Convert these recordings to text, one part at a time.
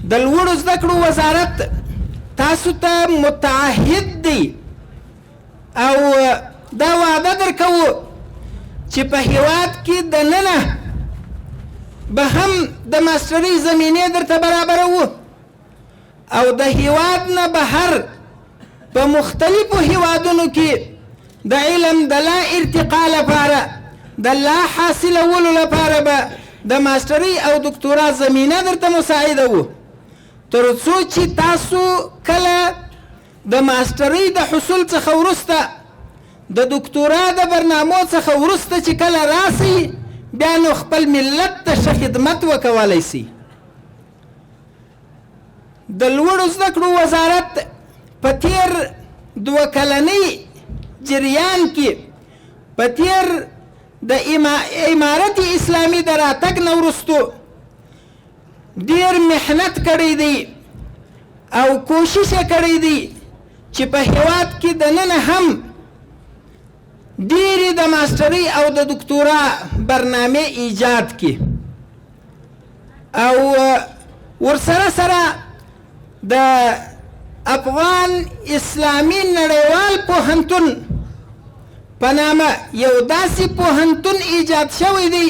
د لوړو زده کړو وزارت تاسو ته متعهد دی او دا وعده درکوو چې په هیواد کې دننه به هم د ماسترۍ زمینې درته برابروو او د هیواد نه بهر په مختلفو هیوادونو کې د علم د لا ارتقا لپاره د لا حاصلولو لپاره به د ماسترۍ او دکتورا زمینه درته مساعده وو تر څو چې تاسو کله د ماسترۍ د حصول څخه وروسته د دکتورا د برنامو څخه وروسته چې کله راسئ بیا نو خپل ملت ته ښه خدمت وکولی سي. د لوړو زده کړو وزارت په تیر 2 کلنۍ جریان کې په تیر د امارت اسلامي د راتګ نه وروستو ډېر محنت کړی دی او کوشش یې کړی دی چې په هیواد کې دننه هم ډېرې د ماسترۍ او د دکتورا برنامې ایجاد کړي او ورسره سره د افغان اسلامي نړیوال پوهنتون په نامه یو داسې پوهنتون ایجاد شوی دی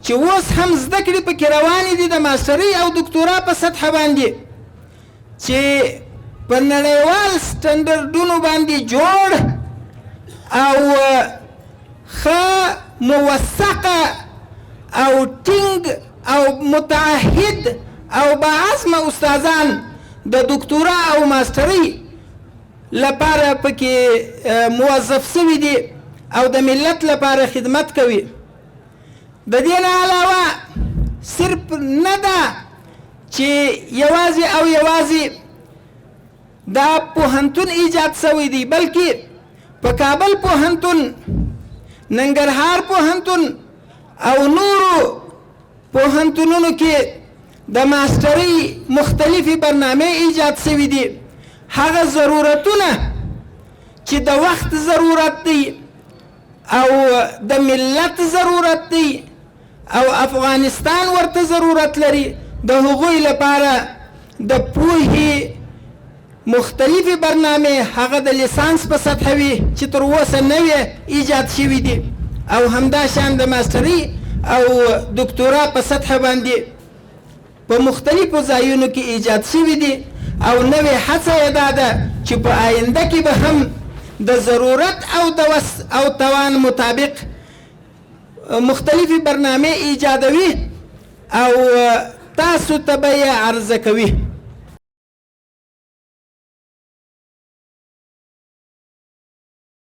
چې اوس هم زده کړې پکې روانې دي د ماسترۍ او دکتورا په سطحه باندې چې په نړیوال سټنډرډونو باندې جوړ او ښه موثقه او ټینګ او متعهد او باعزمه استادان د دکتورا او ماسترۍ لپاره پکې موظف سوي دي او د ملت لپاره خدمت کوي. د دې نه علاوه صرف نه ده چې یوازې او یوازې دا پوهنتون ایجاد سوی دی بلکې په کابل پوهنتون، ننګرهار پوهنتون او نورو پوهنتونونو کې د ماسترۍ مختلفې برنامې ایجاد سوي دي. هغه ضرورتونه چې د وخت ضرورت دی او د ملت ضرورت دی او افغانستان ورته ضرورت لري د هغوی لپاره د پوهې مختلفې برنامې هغه د لیسانس په سطحه وي چې تر اوسه نوې ایجاد شوي دي او همداشان د ماسترۍ او دکتورا په سطحه باندې په مختلفو ځایونو کې ایجاد شوي دي او نوې هڅه یې دا ده چې په آینده کې به هم د ضرورت او د وس او توان مطابق مختلفې برنامې ایجادوي او تاسو ته به یې عرضه کوي.